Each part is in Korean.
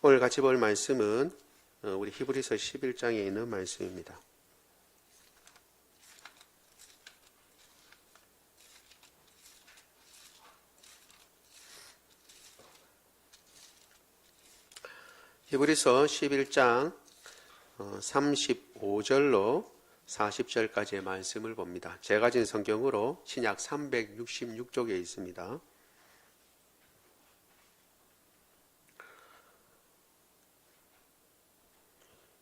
오늘 같이 볼 말씀은 우리 히브리서 11장에 있는 말씀입니다. 히브리서 11장 35절로 40절까지의 말씀을 봅니다. 제가 가진 성경으로 신약 366쪽에 있습니다.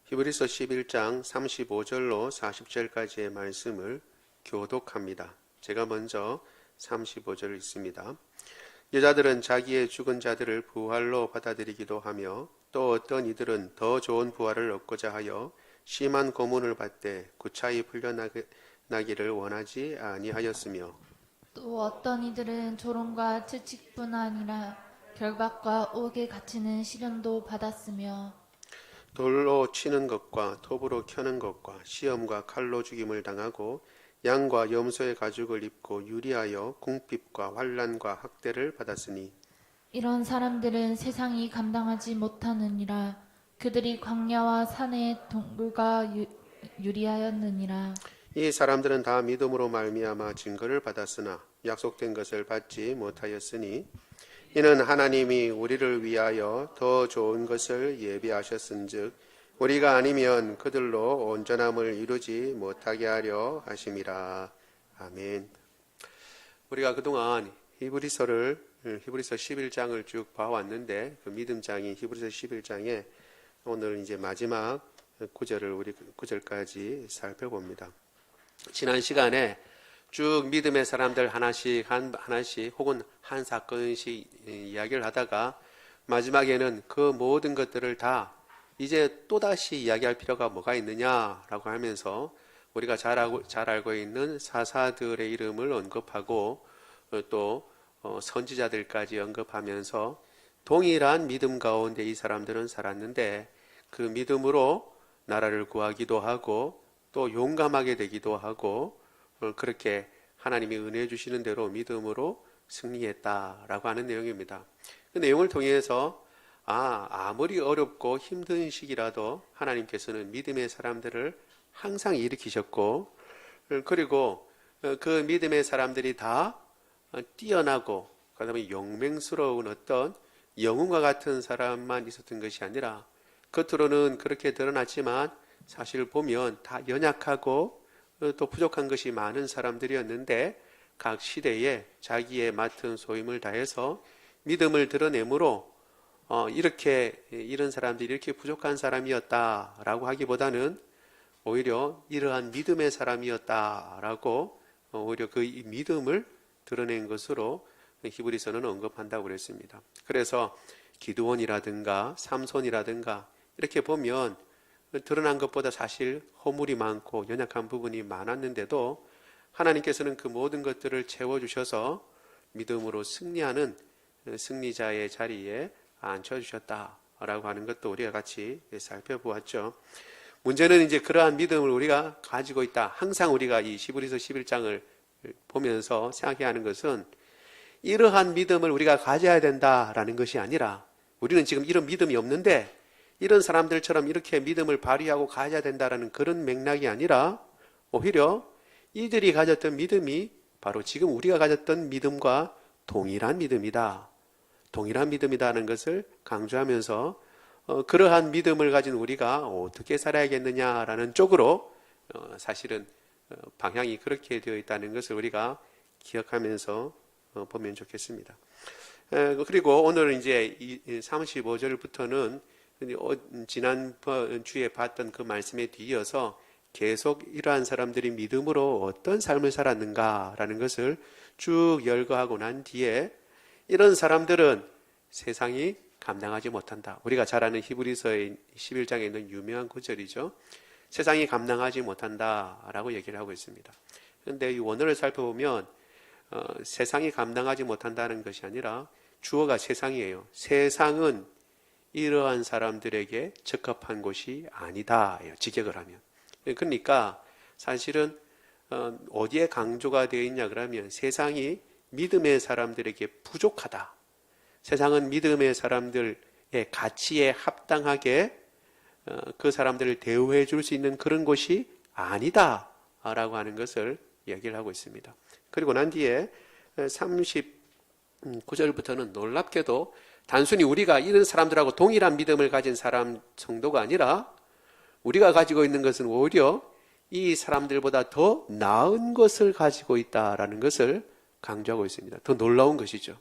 히브리서 11장 35절로 40절까지의 말씀을 교독합니다. 제가 먼저 35절을 읽습니다. 여자들은 자기의 죽은 자들을 부활로 받아들이기도 하며 또 어떤 이들은 더 좋은 부활을 얻고자 하여 심한 고문을 받되 구차히 풀려나기를 원하지 아니하였으며 또 어떤 이들은 조롱과 채찍뿐 아니라 결박과 옥에 갇히는 시련도 받았으며 돌로 치는 것과 톱으로 켜는 것과 시험과 칼로 죽임을 당하고 양과 염소의 가죽을 입고 유리하여 궁핍과 환난과 학대를 받았으니 이런 사람들은 세상이 감당하지 못하느니라. 그들이 광야와 산의 동굴과 유리하였느니라. 이 사람들은 다 믿음으로 말미암아 증거를 받았으나 약속된 것을 받지 못하였으니 이는 하나님이 우리를 위하여 더 좋은 것을 예비하셨은즉 우리가 아니면 그들로 온전함을 이루지 못하게 하려 하심이라. 아멘. 우리가 그동안 히브리서 11장을 쭉 봐왔는데 그 믿음장인 히브리서 11장에 오늘 이제 마지막 구절을 우리 9절까지 살펴봅니다. 지난 시간에 쭉 믿음의 사람들 하나씩 혹은 한 사건씩 이야기를 하다가 마지막에는 그 모든 것들을 다 이제 또다시 이야기할 필요가 뭐가 있느냐라고 하면서 우리가 잘 알고 있는 사사들의 이름을 언급하고 또 선지자들까지 언급하면서 동일한 믿음 가운데 이 사람들은 살았는데 그 믿음으로 나라를 구하기도 하고 또 용감하게 되기도 하고 그렇게 하나님이 은혜 주시는 대로 믿음으로 승리했다라고 하는 내용입니다. 그 내용을 통해서 아무리 어렵고 힘든 시기라도 하나님께서는 믿음의 사람들을 항상 일으키셨고 그리고 그 믿음의 사람들이 다 뛰어나고 그다음에 용맹스러운 어떤 영웅과 같은 사람만 있었던 것이 아니라 겉으로는 그렇게 드러났지만 사실 보면 다 연약하고 또 부족한 것이 많은 사람들이었는데 각 시대에 자기의 맡은 소임을 다해서 믿음을 드러내므로 이런 사람들이 이렇게 부족한 사람이었다라고 하기보다는 오히려 이러한 믿음의 사람이었다라고 오히려 그 믿음을 드러낸 것으로 히브리서는 언급한다고 그랬습니다. 그래서 기드온이라든가 삼손이라든가 이렇게 보면 드러난 것보다 사실 허물이 많고 연약한 부분이 많았는데도 하나님께서는 그 모든 것들을 채워주셔서 믿음으로 승리하는 승리자의 자리에 앉혀주셨다라고 하는 것도 우리가 같이 살펴보았죠. 문제는 이제 그러한 믿음을 우리가 가지고 있다. 항상 우리가 이 히브리서 11장을 보면서 생각해야 하는 것은 이러한 믿음을 우리가 가져야 된다라는 것이 아니라 우리는 지금 이런 믿음이 없는데 이런 사람들처럼 이렇게 믿음을 발휘하고 가져야 된다라는 그런 맥락이 아니라 오히려 이들이 가졌던 믿음이 바로 지금 우리가 가졌던 믿음과 동일한 믿음이다. 동일한 믿음이라는 것을 강조하면서 그러한 믿음을 가진 우리가 어떻게 살아야겠느냐라는 쪽으로 사실은 방향이 그렇게 되어 있다는 것을 우리가 기억하면서 보면 좋겠습니다. 그리고 오늘 이제 35절부터는 지난 주에 봤던 그 말씀에 뒤이어서 계속 이러한 사람들이 믿음으로 어떤 삶을 살았는가라는 것을 쭉 열거하고 난 뒤에 이런 사람들은 세상이 감당하지 못한다. 우리가 잘 아는 히브리서의 11장에 있는 유명한 구절이죠. 세상이 감당하지 못한다라고 얘기를 하고 있습니다. 그런데 이 원어를 살펴보면 세상이 감당하지 못한다는 것이 아니라 주어가 세상이에요. 세상은 이러한 사람들에게 적합한 곳이 아니다. 직역을 하면. 그러니까 사실은 어디에 강조가 되어 있냐 그러면 세상이 믿음의 사람들에게 부족하다. 세상은 믿음의 사람들 가치에 합당하게 그 사람들을 대우해 줄 수 있는 그런 곳이 아니다라고 하는 것을 얘기를 하고 있습니다. 그리고 난 뒤에 39절부터는 놀랍게도 단순히 우리가 이런 사람들하고 동일한 믿음을 가진 사람 정도가 아니라 우리가 가지고 있는 것은 오히려 이 사람들보다 더 나은 것을 가지고 있다라는 것을 강조하고 있습니다. 더 놀라운 것이죠.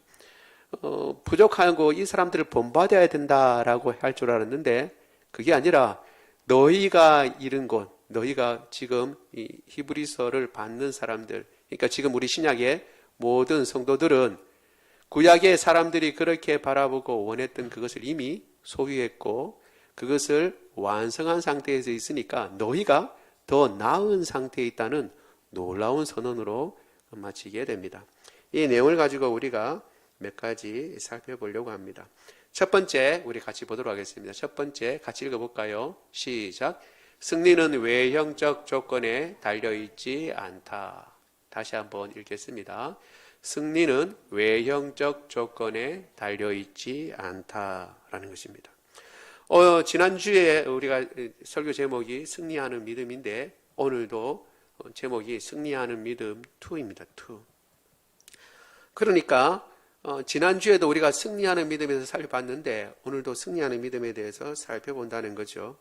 부족하고 이 사람들을 본받아야 된다라고 할 줄 알았는데 그게 아니라 너희가 이른 곳, 너희가 지금 이 히브리서를 받는 사람들, 그러니까 지금 우리 신약의 모든 성도들은 구약의 사람들이 그렇게 바라보고 원했던 그것을 이미 소유했고 그것을 완성한 상태에서 있으니까 너희가 더 나은 상태에 있다는 놀라운 선언으로 마치게 됩니다. 이 내용을 가지고 우리가 몇 가지 살펴보려고 합니다. 첫 번째, 우리 같이 보도록 하겠습니다. 첫 번째, 같이 읽어볼까요? 시작. 승리는 외형적 조건에 달려있지 않다. 다시 한번 읽겠습니다. 승리는 외형적 조건에 달려있지 않다라는 것입니다. 지난주에 우리가 설교 제목이 승리하는 믿음인데 오늘도 제목이 승리하는 믿음 2입니다. 2. 그러니까 지난주에도 우리가 승리하는 믿음에서 살펴봤는데 오늘도 승리하는 믿음에 대해서 살펴본다는 거죠.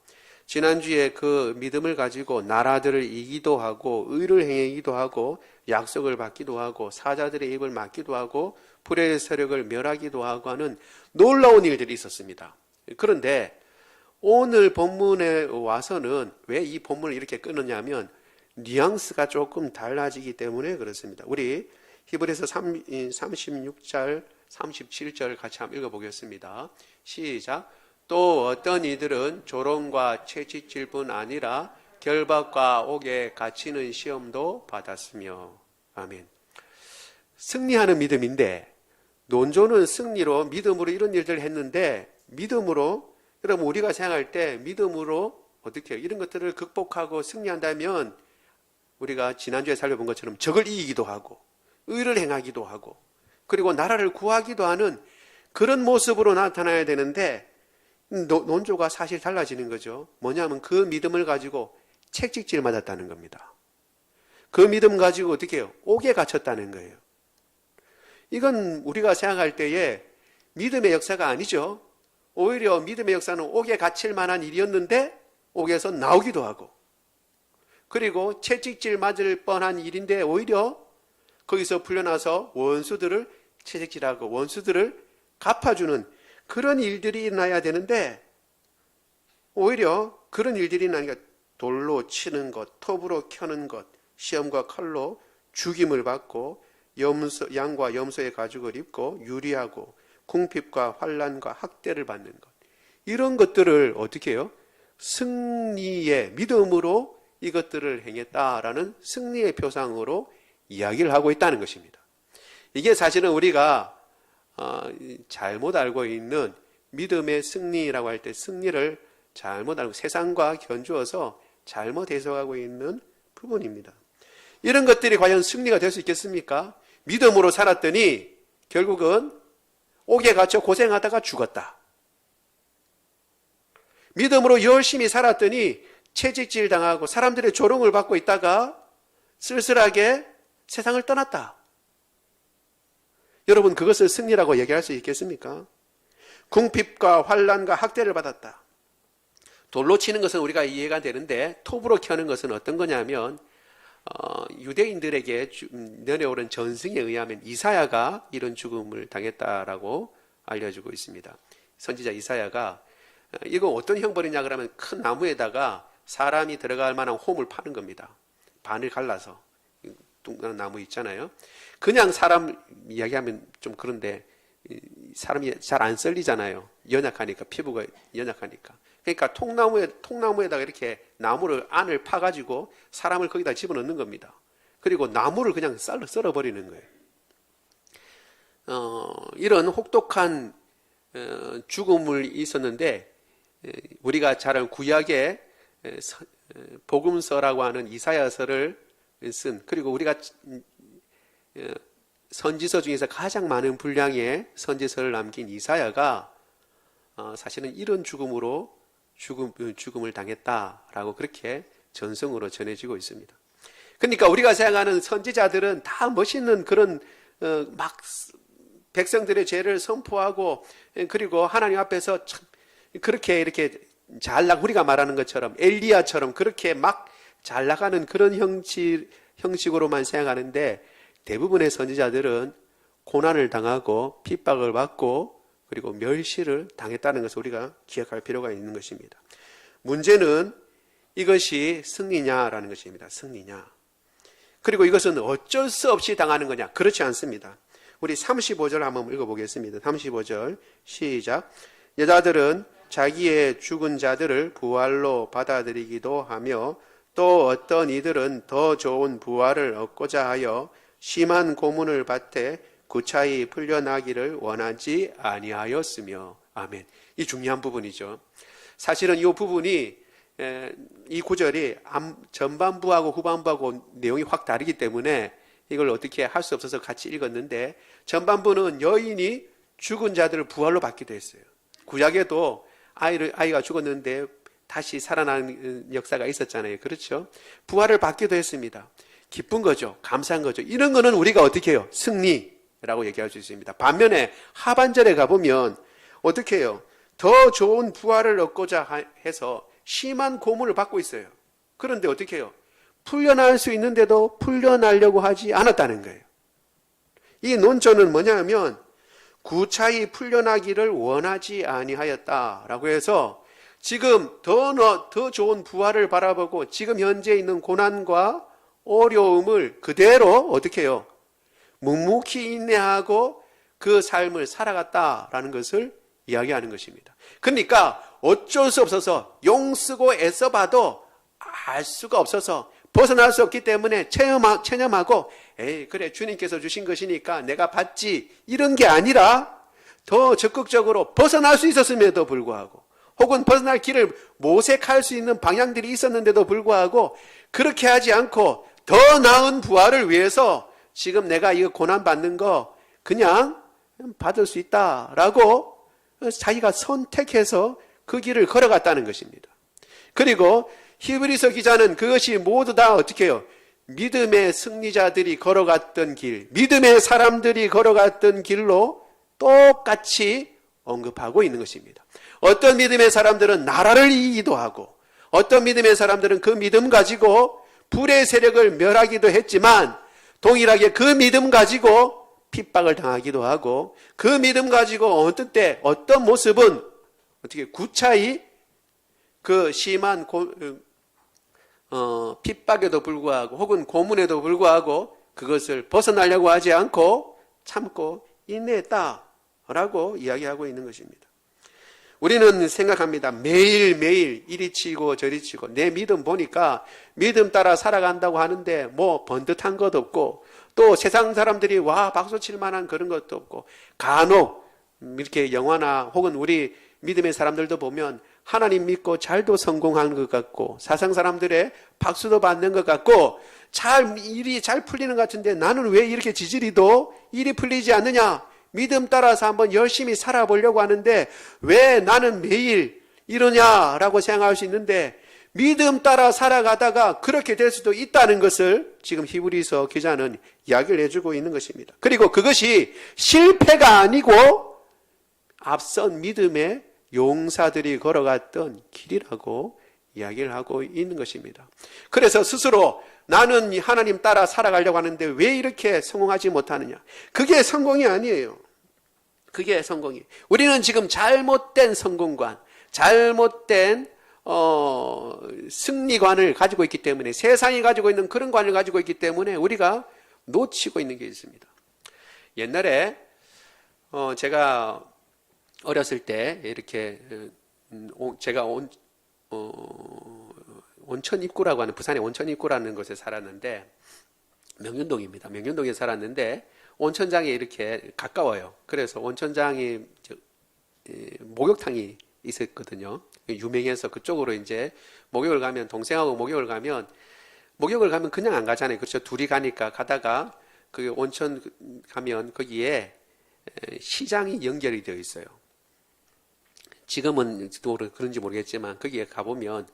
지난주에 그 믿음을 가지고 나라들을 이기도 하고 의를 행하기도 하고 약속을 받기도 하고 사자들의 입을 막기도 하고 불의 세력을 멸하기도 하고 하는 놀라운 일들이 있었습니다. 그런데 오늘 본문에 와서는 왜 이 본문을 이렇게 끊었냐면 뉘앙스가 조금 달라지기 때문에 그렇습니다. 우리 히브리서 36절, 37절 같이 한번 읽어보겠습니다. 시작. 또 어떤 이들은 조롱과 채찍질 뿐 아니라 결박과 옥에 갇히는 시험도 받았으며. 아멘. 승리하는 믿음인데 논조는 승리로 믿음으로 이런 일들을 했는데 믿음으로 여러분 우리가 생각할 때 믿음으로 어떻게 해요? 이런 것들을 극복하고 승리한다면 우리가 지난주에 살펴본 것처럼 적을 이기기도 하고 의를 행하기도 하고 그리고 나라를 구하기도 하는 그런 모습으로 나타나야 되는데 논조가 사실 달라지는 거죠. 뭐냐면 그 믿음을 가지고 채찍질 맞았다는 겁니다. 그 믿음 가지고 어떻게 해요? 옥에 갇혔다는 거예요. 이건 우리가 생각할 때에 믿음의 역사가 아니죠. 오히려 믿음의 역사는 옥에 갇힐 만한 일이었는데 옥에서 나오기도 하고 그리고 채찍질 맞을 뻔한 일인데 오히려 거기서 풀려나서 원수들을 채찍질하고 원수들을 갚아주는 그런 일들이 일어나야 되는데 오히려 그런 일들이 일어나니까 돌로 치는 것, 톱으로 켜는 것, 시험과 칼로 죽임을 받고 양과 염소의 가죽을 입고 유리하고 궁핍과 환난과 학대를 받는 것 이런 것들을 어떻게 해요? 승리의 믿음으로 이것들을 행했다라는 승리의 표상으로 이야기를 하고 있다는 것입니다. 이게 사실은 우리가 잘못 알고 있는 믿음의 승리라고 할 때 승리를 잘못 알고 세상과 견주어서 잘못 해석하고 있는 부분입니다. 이런 것들이 과연 승리가 될 수 있겠습니까? 믿음으로 살았더니 결국은 옥에 갇혀 고생하다가 죽었다. 믿음으로 열심히 살았더니 채찍질 당하고 사람들의 조롱을 받고 있다가 쓸쓸하게 세상을 떠났다. 여러분 그것을 승리라고 얘기할 수 있겠습니까? 궁핍과 환난과 학대를 받았다. 돌로 치는 것은 우리가 이해가 되는데 톱으로 켜는 것은 어떤 거냐면 유대인들에게 내려오는 전승에 의하면 이사야가 이런 죽음을 당했다라고 알려주고 있습니다. 선지자 이사야가 이거 어떤 형벌이냐 그러면 큰 나무에다가 사람이 들어갈 만한 홈을 파는 겁니다. 반을 갈라서 둥근 나무 있잖아요. 그냥 사람 이야기하면 좀 그런데 사람이 잘 안 썰리잖아요. 연약하니까 피부가 연약하니까. 그러니까 통나무에다가 이렇게 나무를 안을 파가지고 사람을 거기다 집어넣는 겁니다. 그리고 나무를 그냥 썰어버리는 거예요. 이런 혹독한 죽음을 있었는데 우리가 잘 아는 구약의 복음서라고 하는 이사야서를 쓴 그리고 우리가 선지서 중에서 가장 많은 분량의 선지서를 남긴 이사야가 사실은 이런 죽음을 당했다라고 그렇게 전성으로 전해지고 있습니다. 그러니까 우리가 생각하는 선지자들은 다 멋있는 그런 막 백성들의 죄를 선포하고 그리고 하나님 앞에서 참 그렇게 이렇게 우리가 말하는 것처럼 엘리야처럼 그렇게 막 잘 나가는 그런 형식으로만 생각하는데, 대부분의 선지자들은 고난을 당하고 핍박을 받고 그리고 멸시를 당했다는 것을 우리가 기억할 필요가 있는 것입니다. 문제는 이것이 승리냐라는 것입니다. 승리냐. 그리고 이것은 어쩔 수 없이 당하는 거냐? 그렇지 않습니다. 우리 35절 한번 읽어보겠습니다. 35절 시작. 여자들은 자기의 죽은 자들을 부활로 받아들이기도 하며 또 어떤 이들은 더 좋은 부활을 얻고자 하여 심한 고문을 받되 구차히 풀려나기를 원하지 아니하였으며. 아멘. 이 중요한 부분이죠. 사실은 이 부분이 이 구절이 전반부하고 후반부하고 내용이 확 다르기 때문에 이걸 어떻게 할 수 없어서 같이 읽었는데, 전반부는 여인이 죽은 자들을 부활로 받기도 했어요. 구약에도 아이가 죽었는데 다시 살아나는 역사가 있었잖아요. 그렇죠? 부활을 받기도 했습니다. 기쁜 거죠. 감사한 거죠. 이런 거는 우리가 어떻게 해요? 승리라고 얘기할 수 있습니다. 반면에 하반절에 가보면 어떻게 해요? 더 좋은 부활을 얻고자 해서 심한 고문을 받고 있어요. 그런데 어떻게 해요? 풀려날 수 있는데도 풀려나려고 하지 않았다는 거예요. 이 논조는 뭐냐면 구차히 풀려나기를 원하지 아니하였다라고 해서 지금 더 좋은 부활을 바라보고 지금 현재 있는 고난과 어려움을 그대로 어떻게 해요? 묵묵히 인내하고 그 삶을 살아갔다라는 것을 이야기하는 것입니다. 그러니까 어쩔 수 없어서 용쓰고 애써봐도 알 수가 없어서 벗어날 수 없기 때문에 체념하고 에이 그래 주님께서 주신 것이니까 내가 받지, 이런 게 아니라 더 적극적으로 벗어날 수 있었음에도 불구하고, 혹은 벗어날 길을 모색할 수 있는 방향들이 있었는데도 불구하고 그렇게 하지 않고 더 나은 부활을 위해서 지금 내가 이거 고난받는 거 그냥 받을 수 있다라고 자기가 선택해서 그 길을 걸어갔다는 것입니다. 그리고 히브리서 기자는 그것이 모두 다 어떻게 해요? 믿음의 승리자들이 걸어갔던 길, 믿음의 사람들이 걸어갔던 길로 똑같이 언급하고 있는 것입니다. 어떤 믿음의 사람들은 나라를 이기기도 하고, 어떤 믿음의 사람들은 그 믿음 가지고 불의 세력을 멸하기도 했지만, 동일하게 그 믿음 가지고 핍박을 당하기도 하고, 그 믿음 가지고 어떤 때 어떤 모습은 어떻게 구차히 그 심한 핍박에도 불구하고 혹은 고문에도 불구하고 그것을 벗어나려고 하지 않고 참고 인내했다라고 이야기하고 있는 것입니다. 우리는 생각합니다. 매일매일 이리 치고 저리 치고 내 믿음 보니까 믿음 따라 살아간다고 하는데 뭐 번듯한 것도 없고, 또 세상 사람들이 와 박수 칠 만한 그런 것도 없고, 간혹 이렇게 영화나 혹은 우리 믿음의 사람들도 보면 하나님 믿고 잘도 성공하는 것 같고 세상 사람들의 박수도 받는 것 같고 일이 잘 풀리는 것 같은데 나는 왜 이렇게 지지리도 일이 풀리지 않느냐, 믿음 따라서 한번 열심히 살아보려고 하는데 왜 나는 매일 이러냐라고 생각할 수 있는데, 믿음 따라 살아가다가 그렇게 될 수도 있다는 것을 지금 히브리서 기자는 이야기를 해주고 있는 것입니다. 그리고 그것이 실패가 아니고 앞선 믿음의 용사들이 걸어갔던 길이라고 이야기를 하고 있는 것입니다. 그래서 스스로 나는 하나님 따라 살아가려고 하는데 왜 이렇게 성공하지 못하느냐, 그게 성공이 아니에요. 그게 성공이. 우리는 지금 잘못된 성공관, 잘못된 승리관을 가지고 있기 때문에, 세상이 가지고 있는 그런 관을 가지고 있기 때문에 우리가 놓치고 있는 게 있습니다. 옛날에 제가 어렸을 때 이렇게 제가 온천 입구라고 하는, 부산의 온천 입구라는 곳에 살았는데, 명륜동입니다. 명륜동에 살았는데 온천장에 이렇게 가까워요. 그래서 온천장에 목욕탕이 있었거든요. 유명해서 그쪽으로 이제 목욕을 가면, 동생하고 목욕을 가면 그냥 안 가잖아요. 그렇죠. 둘이 가니까 가다가 그 온천 가면 거기에 시장이 연결이 되어 있어요. 지금은 또 그런지 모르겠지만 거기에 가보면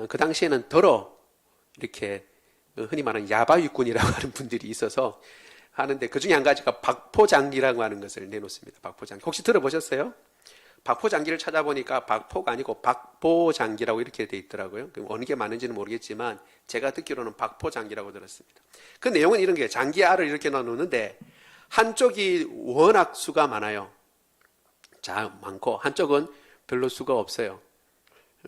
그 당시에는 더러 이렇게 흔히 말하는 야바위꾼이라고 하는 분들이 있어서 하는데 그 중에 한 가지가 박포장기라고 하는 것을 내놓습니다. 박포장기. 혹시 들어보셨어요? 박포장기를 찾아보니까 박포가 아니고 박보장기라고 이렇게 돼 있더라고요. 어느 게 맞는지는 모르겠지만 제가 듣기로는 박포장기라고 들었습니다. 그 내용은 이런 게 장기 알을 이렇게 나누는데 한쪽이 워낙 수가 많아요. 자, 많고 한쪽은 별로 수가 없어요.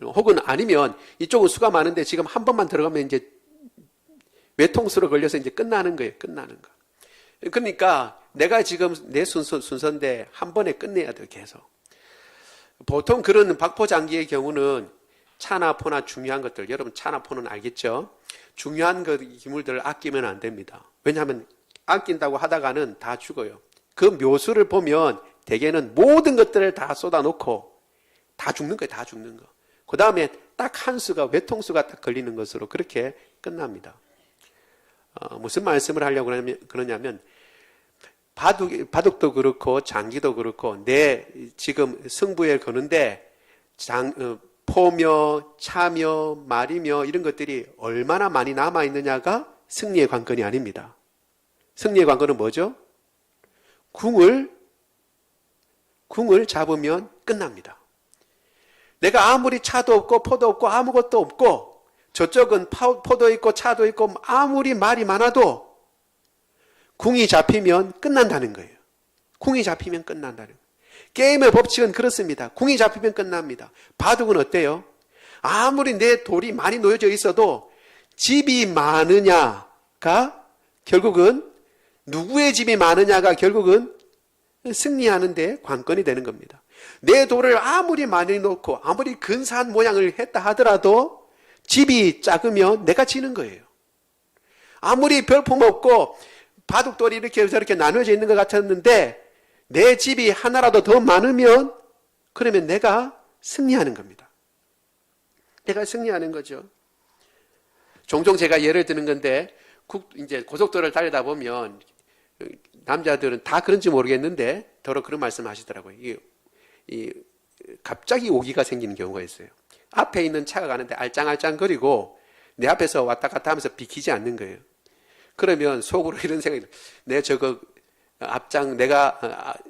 혹은 아니면 이쪽은 수가 많은데 지금 한 번만 들어가면 이제 외통수로 걸려서 이제 끝나는 거예요. 끝나는 거. 그러니까 내가 지금 내 순서인데 한 번에 끝내야 돼요. 계속. 보통 그런 박포장기의 경우는 차나 포나 중요한 것들, 여러분 차나 포는 알겠죠? 중요한 기물들을 아끼면 안 됩니다. 왜냐하면 아낀다고 하다가는 다 죽어요. 그 묘수를 보면 대개는 모든 것들을 다 쏟아놓고 다 죽는 거예요. 다 죽는 거. 그 다음에 딱 한 수가 외통수가 딱 걸리는 것으로 그렇게 끝납니다. 무슨 말씀을 하려고 그러냐면 바둑도 그렇고 장기도 그렇고 내 지금 승부에 거는데 포며 차며 말이며 이런 것들이 얼마나 많이 남아있느냐가 승리의 관건이 아닙니다. 승리의 관건은 뭐죠? 궁을 잡으면 끝납니다. 내가 아무리 차도 없고 포도 없고 아무것도 없고 저쪽은 포도 있고 차도 있고 아무리 말이 많아도 궁이 잡히면 끝난다는 거예요. 궁이 잡히면 끝난다는 거예요. 게임의 법칙은 그렇습니다. 궁이 잡히면 끝납니다. 바둑은 어때요? 아무리 내 돌이 많이 놓여져 있어도 집이 많으냐가 결국은 누구의 집이 많으냐가 결국은 승리하는 데 관건이 되는 겁니다. 내 돌을 아무리 많이 놓고 아무리 근사한 모양을 했다 하더라도 집이 작으면 내가 지는 거예요. 아무리 별품 없고 바둑돌이 이렇게 저렇게 나눠져 있는 것 같았는데 내 집이 하나라도 더 많으면 그러면 내가 승리하는 겁니다. 내가 승리하는 거죠. 종종 제가 예를 드는 건데 이제 고속도로를 달리다 보면 남자들은 다 그런지 모르겠는데 더러 그런 말씀 하시더라고요. 갑자기 오기가 생기는 경우가 있어요. 앞에 있는 차가 가는데 알짱알짱거리고 내 앞에서 왔다 갔다 하면서 비키지 않는 거예요. 그러면 속으로 이런 생각이 들어요. 내가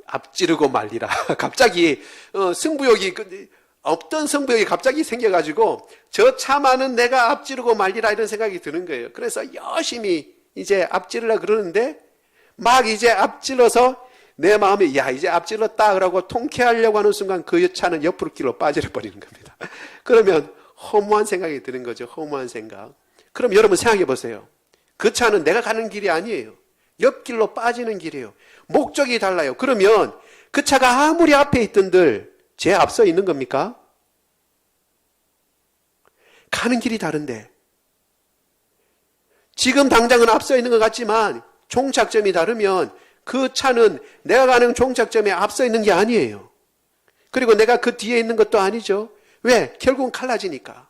앞지르고 말리라. 갑자기 승부욕이 없던 승부욕이 갑자기 생겨가지고 저 차만은 내가 앞지르고 말리라 이런 생각이 드는 거예요. 그래서 열심히 이제 앞지르려 그러는데 막 이제 앞질러서 내 마음이 야 이제 앞질렀다 그러고 통쾌하려고 하는 순간 그 차는 옆으로 길로 빠져 버리는 겁니다. 그러면 허무한 생각이 드는 거죠. 허무한 생각. 그럼 여러분 생각해 보세요. 그 차는 내가 가는 길이 아니에요. 옆길로 빠지는 길이에요. 목적이 달라요. 그러면 그 차가 아무리 앞에 있던들 제 앞서 있는 겁니까? 가는 길이 다른데 지금 당장은 앞서 있는 것 같지만 종착점이 다르면 그 차는 내가 가는 종착점에 앞서 있는 게 아니에요. 그리고 내가 그 뒤에 있는 것도 아니죠. 왜? 결국은 갈라지니까.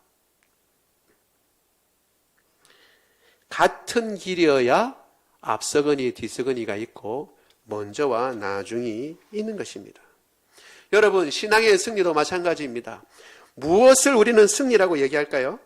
같은 길이어야 앞서거니 뒤서거니가 있고 먼저와 나중이 있는 것입니다. 여러분 신앙의 승리도 마찬가지입니다. 무엇을 우리는 승리라고 얘기할까요?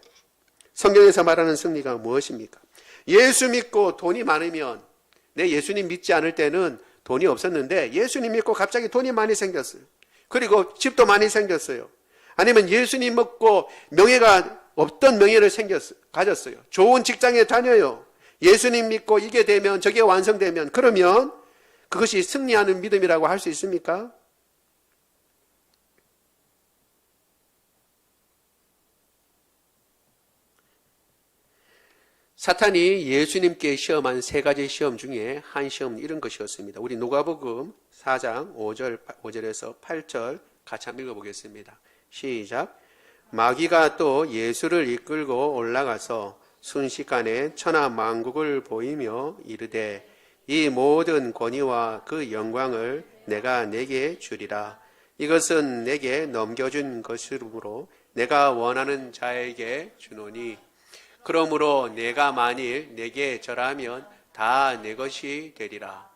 성경에서 말하는 승리가 무엇입니까? 예수 믿고 돈이 많으면 내 예수님 믿지 않을 때는 돈이 없었는데 예수님 믿고 갑자기 돈이 많이 생겼어요. 그리고 집도 많이 생겼어요. 아니면 예수님 믿고 명예가 없던 명예를 가졌어요. 좋은 직장에 다녀요. 예수님 믿고 이게 되면 저게 완성되면 그러면 그것이 승리하는 믿음이라고 할 수 있습니까? 사탄이 예수님께 시험한 세 가지 시험 중에 한 시험은 이런 것이었습니다. 우리 누가복음 4장 5절에서 8절 같이 한번 읽어보겠습니다. 시작. 마귀가 또 예수를 이끌고 올라가서 순식간에 천하 만국을 보이며 이르되 이 모든 권위와 그 영광을 내가 내게 주리라. 이것은 내게 넘겨준 것이므로 내가 원하는 자에게 주노니 그러므로 내가 만일 내게 절하면 다 내 것이 되리라.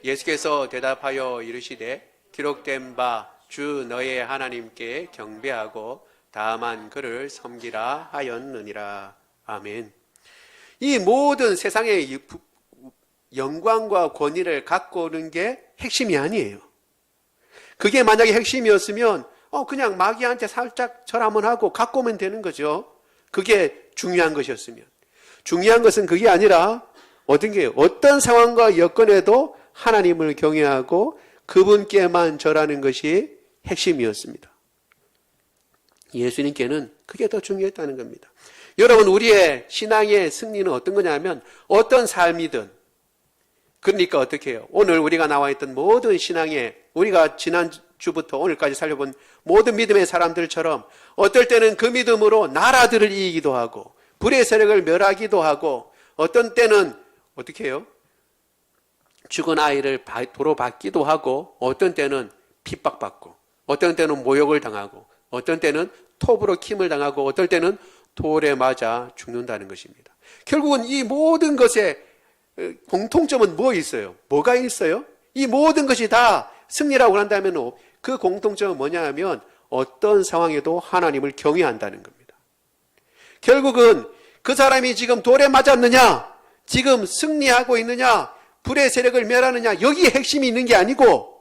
예수께서 대답하여 이르시되 기록된 바 주 너의 하나님께 경배하고 다만 그를 섬기라 하였느니라. 아멘. 이 모든 세상의 영광과 권위를 갖고 오는 게 핵심이 아니에요. 그게 만약에 핵심이었으면 그냥 마귀한테 살짝 절 한번 하고 갖고 오면 되는 거죠. 그게 중요한 것이었으면. 중요한 것은 그게 아니라 어떤 상황과 여건에도 하나님을 경외하고 그분께만 절하는 것이 핵심이었습니다. 예수님께는 그게 더 중요했다는 겁니다. 여러분, 우리의 신앙의 승리는 어떤 거냐면 어떤 삶이든, 그러니까 어떻게 해요? 오늘 우리가 나와 있던 모든 신앙의, 우리가 지난주부터 오늘까지 살려본 모든 믿음의 사람들처럼 어떨 때는 그 믿음으로 나라들을 이기기도 하고 불의 세력을 멸하기도 하고, 어떤 때는 어떻게 해요? 죽은 아이를 도로 받기도 하고, 어떤 때는 핍박받고, 어떤 때는 모욕을 당하고, 어떤 때는 톱으로 킴을 당하고, 어떨 때는 돌에 맞아 죽는다는 것입니다. 결국은 이 모든 것의 공통점은 뭐 있어요? 뭐가 있어요? 이 모든 것이 다 승리라고 한다면 그 공통점은 뭐냐 하면 어떤 상황에도 하나님을 경외한다는 겁니다. 결국은 그 사람이 지금 돌에 맞았느냐, 지금 승리하고 있느냐, 불의 세력을 멸하느냐, 여기에 핵심이 있는 게 아니고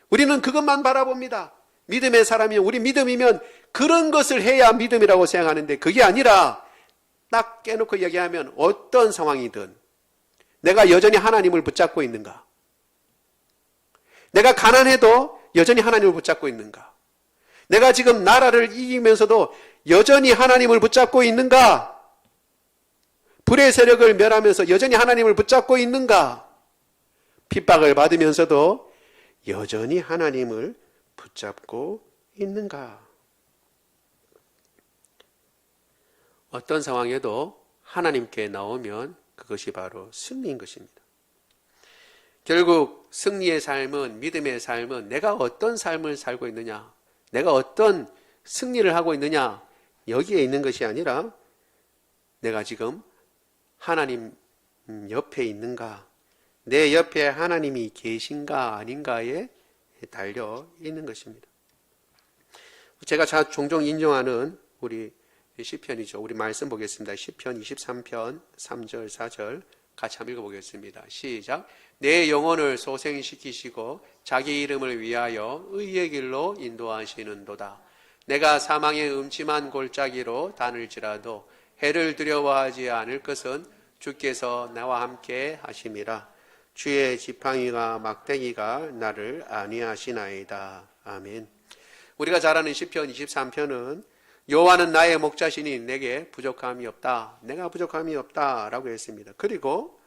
우리는 그것만 바라봅니다. 믿음의 사람이면, 우리 믿음이면 그런 것을 해야 믿음이라고 생각하는데, 그게 아니라 딱 깨놓고 얘기하면 어떤 상황이든 내가 여전히 하나님을 붙잡고 있는가? 내가 가난해도 여전히 하나님을 붙잡고 있는가? 내가 지금 나라를 이기면서도 여전히 하나님을 붙잡고 있는가? 불의 세력을 멸하면서 여전히 하나님을 붙잡고 있는가? 핍박을 받으면서도 여전히 하나님을 붙잡고 있는가? 어떤 상황에도 하나님께 나오면 그것이 바로 승리인 것입니다. 결국 승리의 삶은, 믿음의 삶은 내가 어떤 삶을 살고 있느냐, 내가 어떤 승리를 하고 있느냐, 여기에 있는 것이 아니라 내가 지금 하나님 옆에 있는가, 내 옆에 하나님이 계신가 아닌가에 달려 있는 것입니다. 제가 종종 인용하는 우리 시편이죠. 우리 말씀 보겠습니다. 시편 23편 3절 4절 같이 한번 읽어보겠습니다. 시작. 내 영혼을 소생시키시고 자기 이름을 위하여 의의 길로 인도하시는도다. 내가 사망의 음침한 골짜기로 다닐지라도 해를 두려워하지 않을 것은 주께서 나와 함께 하심이라. 주의 지팡이가 막대기가 나를 안위하시나이다. 아멘. 우리가 잘 아는 시편 23편은 여호와는 나의 목자시니 내게 부족함이 없다. 내가 부족함이 없다 라고 했습니다. 그리고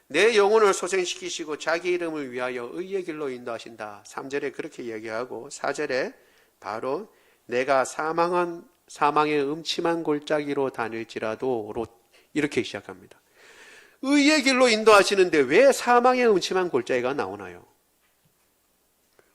내 영혼을 소생시키시고 자기 이름을 위하여 의의 길로 인도하신다. 3절에 그렇게 얘기하고 4절에 바로 내가 사망의 음침한 골짜기로 다닐지라도 이렇게 시작합니다. 의의 길로 인도하시는데 왜 사망의 음침한 골짜기가 나오나요?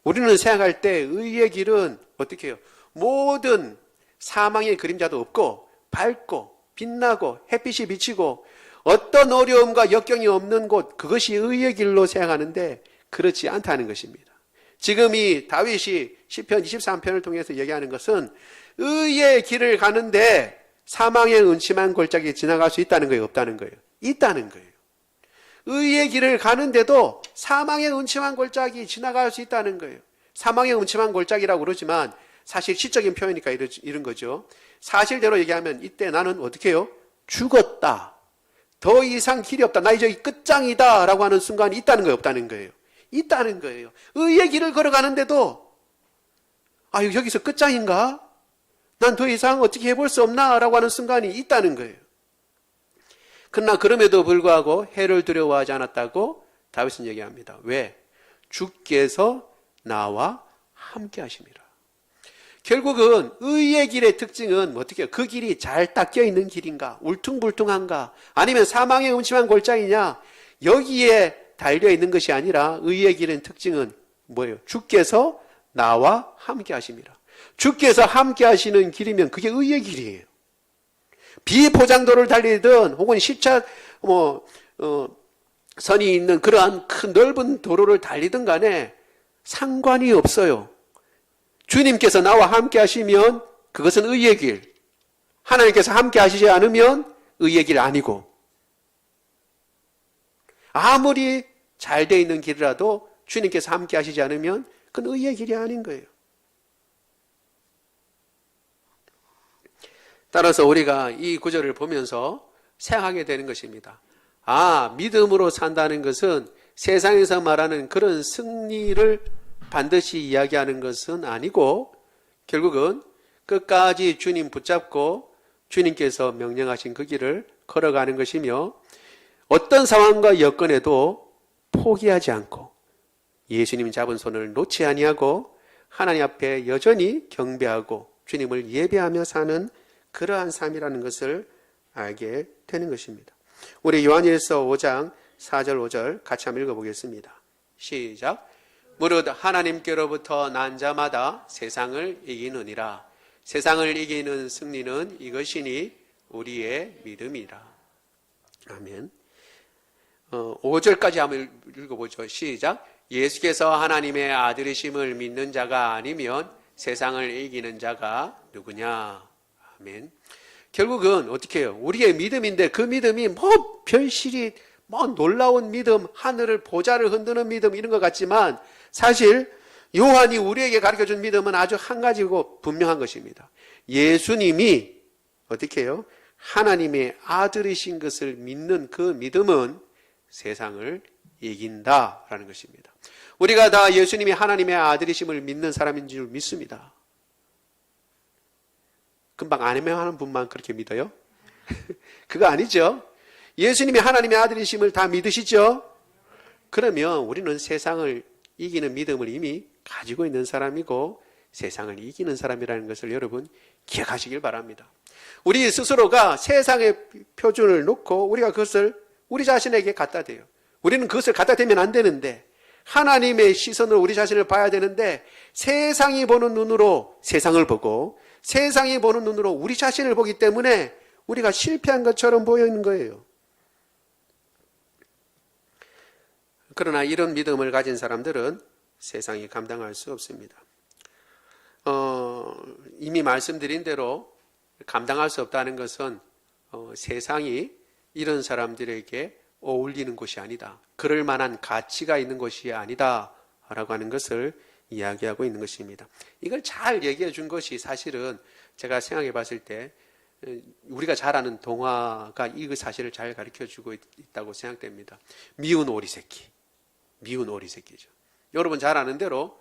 우리는 생각할 때 의의 길은 어떻게 해요? 모든 사망의 그림자도 없고 밝고 빛나고 햇빛이 비치고 어떤 어려움과 역경이 없는 곳, 그것이 의의 길로 생각하는데 그렇지 않다는 것입니다. 지금 이 다윗이 시편 23편을 통해서 얘기하는 것은 의의 길을 가는데 사망의 음침한 골짜기 지나갈 수 있다는 거예요, 없다는 거예요? 있다는 거예요. 의의 길을 가는데도 사망의 음침한 골짜기 지나갈 수 있다는 거예요. 사망의 음침한 골짜기라고 그러지만 사실 시적인 표현이니까 이런 거죠. 사실대로 얘기하면 이때 나는 어떻게 해요? 죽었다. 더 이상 길이 없다. 나 이제 끝장이다 라고 하는 순간이 있다는 거예요, 없다는 거예요? 있다는 거예요. 의의 길을 걸어가는데도 여기서 끝장인가? 난 더 이상 어떻게 해볼 수 없나? 라고 하는 순간이 있다는 거예요. 그러나 그럼에도 불구하고 해를 두려워하지 않았다고 다윗은 얘기합니다. 왜? 주께서 나와 함께 하심이라. 결국은 의의 길의 특징은 어떻게 해요? 그 길이 잘 닦여 있는 길인가? 울퉁불퉁한가? 아니면 사망의 음침한 골짜기냐? 여기에 달려 있는 것이 아니라 의의 길의 특징은 뭐예요? 주께서 나와 함께 하심이라. 주께서 함께 하시는 길이면 그게 의의 길이에요. 비포장도를 달리든 혹은 10차 선이 있는 그러한 큰 넓은 도로를 달리든 간에 상관이 없어요. 주님께서 나와 함께 하시면 그것은 의의 길. 하나님께서 함께 하시지 않으면 의의 길 아니고, 아무리 잘 돼 있는 길이라도 주님께서 함께 하시지 않으면 그건 의의 길이 아닌 거예요. 따라서 우리가 이 구절을 보면서 생각하게 되는 것입니다. 믿음으로 산다는 것은 세상에서 말하는 그런 승리를 반드시 이야기하는 것은 아니고, 결국은 끝까지 주님 붙잡고 주님께서 명령하신 그 길을 걸어가는 것이며, 어떤 상황과 여건에도 포기하지 않고 예수님 잡은 손을 놓지 아니하고 하나님 앞에 여전히 경배하고 주님을 예배하며 사는 그러한 삶이라는 것을 알게 되는 것입니다. 우리 요한일서 5장 4절 5절 같이 한번 읽어보겠습니다. 시작. 무릇 하나님께로부터 난 자마다 세상을 이기느니라. 세상을 이기는 승리는 이것이니 우리의 믿음이라. 아멘. 5절까지 한번 읽어보죠. 시작. 예수께서 하나님의 아들이심을 믿는 자가 아니면 세상을 이기는 자가 누구냐. 아멘. 결국은 어떻게 해요? 우리의 믿음인데 그 믿음이 별실이 놀라운 믿음, 하늘을 보좌를 흔드는 믿음 이런 것 같지만, 사실 요한이 우리에게 가르쳐준 믿음은 아주 한 가지고 분명한 것입니다. 예수님이 어떻게 해요? 하나님의 아들이신 것을 믿는 그 믿음은 세상을 이긴다라는 것입니다. 우리가 다 예수님이 하나님의 아들이심을 믿는 사람인 줄 믿습니다. 금방 아멘하는 분만 그렇게 믿어요? 그거 아니죠. 예수님이 하나님의 아들이심을 다 믿으시죠? 그러면 우리는 세상을 이기는 믿음을 이미 가지고 있는 사람이고 세상을 이기는 사람이라는 것을 여러분 기억하시길 바랍니다. 우리 스스로가 세상의 표준을 놓고 우리가 그것을 우리 자신에게 갖다 대요. 우리는 그것을 갖다 대면 안 되는데, 하나님의 시선으로 우리 자신을 봐야 되는데, 세상이 보는 눈으로 세상을 보고 세상이 보는 눈으로 우리 자신을 보기 때문에 우리가 실패한 것처럼 보이는 거예요. 그러나 이런 믿음을 가진 사람들은 세상이 감당할 수 없습니다. 이미 말씀드린 대로 감당할 수 없다는 것은 세상이 이런 사람들에게 어울리는 곳이 아니다. 그럴 만한 가치가 있는 곳이 아니다. 라고 하는 것을 이야기하고 있는 것입니다. 이걸 잘 얘기해 준 것이 사실은 제가 생각해 봤을 때 우리가 잘 아는 동화가 이 사실을 잘 가르쳐 주고 있다고 생각됩니다. 미운 오리 새끼. 미운 오리 새끼죠. 여러분 잘 아는 대로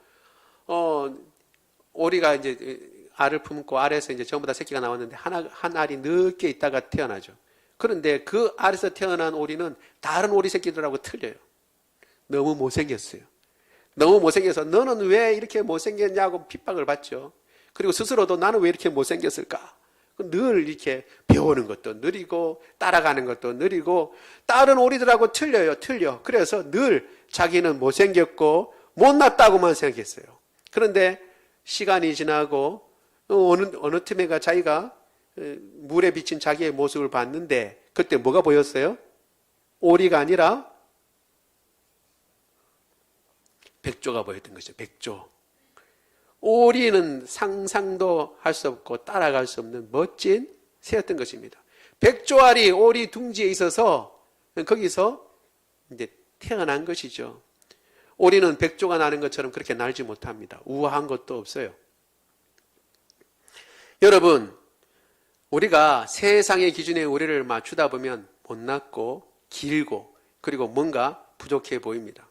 오리가 이제 알을 품고 알에서 이제 전부 다 새끼가 나왔는데 한 알이 늦게 있다가 태어나죠. 그런데 그 알에서 태어난 오리는 다른 오리 새끼들하고 틀려요. 너무 못생겼어요. 너무 못생겨서 너는 왜 이렇게 못생겼냐고 핍박을 받죠. 그리고 스스로도 나는 왜 이렇게 못생겼을까? 늘 이렇게 배우는 것도 느리고 따라가는 것도 느리고 다른 오리들하고 틀려. 그래서 늘 자기는 못생겼고 못났다고만 생각했어요. 그런데 시간이 지나고 어느 틈에가 자기가 물에 비친 자기의 모습을 봤는데 그때 뭐가 보였어요? 오리가 아니라 백조가 보였던 것이죠. 백조. 오리는 상상도 할 수 없고 따라갈 수 없는 멋진 새였던 것입니다. 백조알이 오리 둥지에 있어서 거기서 이제 태어난 것이죠. 오리는 백조가 나는 것처럼 그렇게 날지 못합니다. 우아한 것도 없어요. 여러분, 우리가 세상의 기준에 우리를 맞추다 보면 못났고 길고 그리고 뭔가 부족해 보입니다.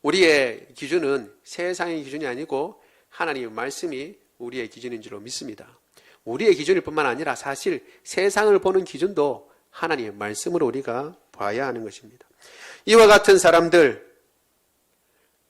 우리의 기준은 세상의 기준이 아니고 하나님의 말씀이 우리의 기준인 줄로 믿습니다. 우리의 기준일 뿐만 아니라 사실 세상을 보는 기준도 하나님의 말씀으로 우리가 봐야 하는 것입니다. 이와 같은 사람들,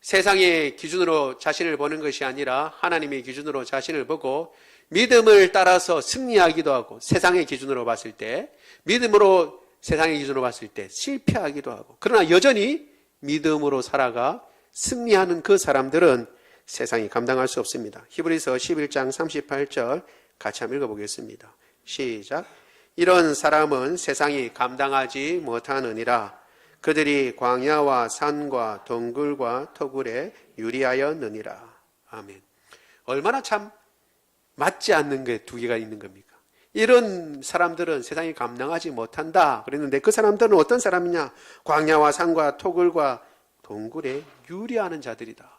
세상의 기준으로 자신을 보는 것이 아니라 하나님의 기준으로 자신을 보고 믿음을 따라서 승리하기도 하고, 세상의 기준으로 봤을 때 믿음으로 세상의 기준으로 봤을 때 실패하기도 하고, 그러나 여전히 믿음으로 살아가 승리하는 그 사람들은 세상이 감당할 수 없습니다. 히브리서 11장 38절 같이 한번 읽어보겠습니다. 시작. 이런 사람은 세상이 감당하지 못하느니라. 그들이 광야와 산과 동굴과 토굴에 유리하였느니라. 아멘. 얼마나 참 맞지 않는 게 두 개가 있는 겁니까? 이런 사람들은 세상이 감당하지 못한다 그랬는데 그 사람들은 어떤 사람이냐? 광야와 산과 토굴과 동굴에 유리하는 자들이다.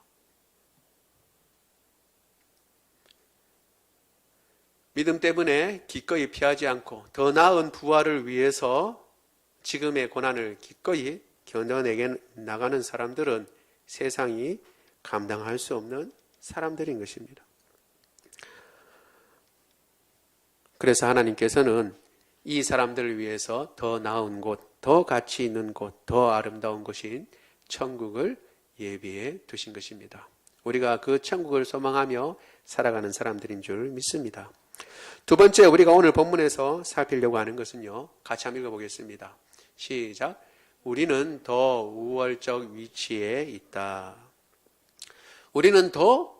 믿음 때문에 기꺼이 피하지 않고 더 나은 부활을 위해서 지금의 고난을 기꺼이 견뎌내게 나가는 사람들은 세상이 감당할 수 없는 사람들인 것입니다. 그래서 하나님께서는 이 사람들을 위해서 더 나은 곳, 더 가치 있는 곳, 더 아름다운 곳인 천국을 예비해 두신 것입니다. 우리가 그 천국을 소망하며 살아가는 사람들인 줄 믿습니다. 두 번째 우리가 오늘 본문에서 살피려고 하는 것은요. 같이 한번 읽어보겠습니다. 시작. 우리는 더 우월적 위치에 있다. 우리는 더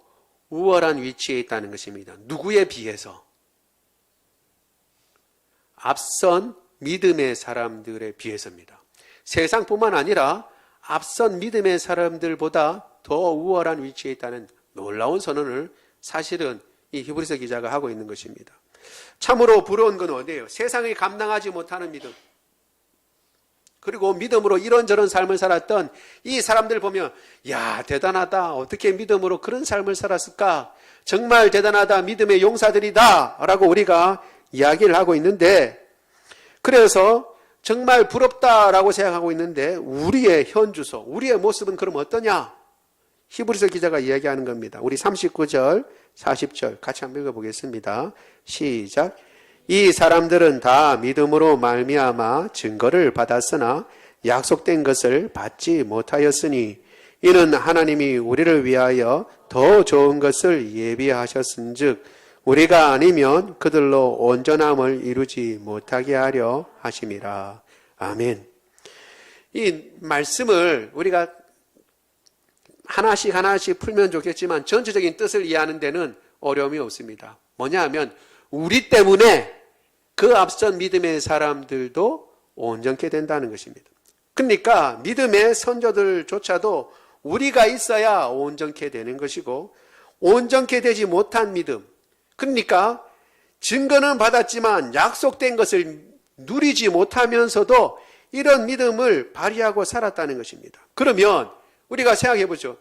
우월한 위치에 있다는 것입니다. 누구에 비해서? 앞선 믿음의 사람들에 비해서입니다. 세상뿐만 아니라 앞선 믿음의 사람들보다 더 우월한 위치에 있다는 놀라운 선언을 사실은 이 히브리서 기자가 하고 있는 것입니다. 참으로 부러운 건 어디예요? 세상이 감당하지 못하는 믿음. 그리고 믿음으로 이런저런 삶을 살았던 이 사람들 보면 야 대단하다. 어떻게 믿음으로 그런 삶을 살았을까? 정말 대단하다. 믿음의 용사들이다. 라고 우리가 이야기를 하고 있는데 그래서 정말 부럽다라고 생각하고 있는데 우리의 현주소, 우리의 모습은 그럼 어떠냐? 히브리서 기자가 이야기하는 겁니다. 우리 39절, 40절 같이 한번 읽어보겠습니다. 시작. 이 사람들은 다 믿음으로 말미암아 증거를 받았으나 약속된 것을 받지 못하였으니 이는 하나님이 우리를 위하여 더 좋은 것을 예비하셨은즉 우리가 아니면 그들로 온전함을 이루지 못하게 하려 하심이라. 아멘. 이 말씀을 우리가 하나씩 풀면 좋겠지만 전체적인 뜻을 이해하는 데는 어려움이 없습니다. 뭐냐 하면 우리 때문에 그 앞선 믿음의 사람들도 온전케 된다는 것입니다. 그러니까 믿음의 선조들조차도 우리가 있어야 온전케 되는 것이고 온전케 되지 못한 믿음, 그러니까 증거는 받았지만 약속된 것을 누리지 못하면서도 이런 믿음을 발휘하고 살았다는 것입니다. 그러면 우리가 생각해 보죠.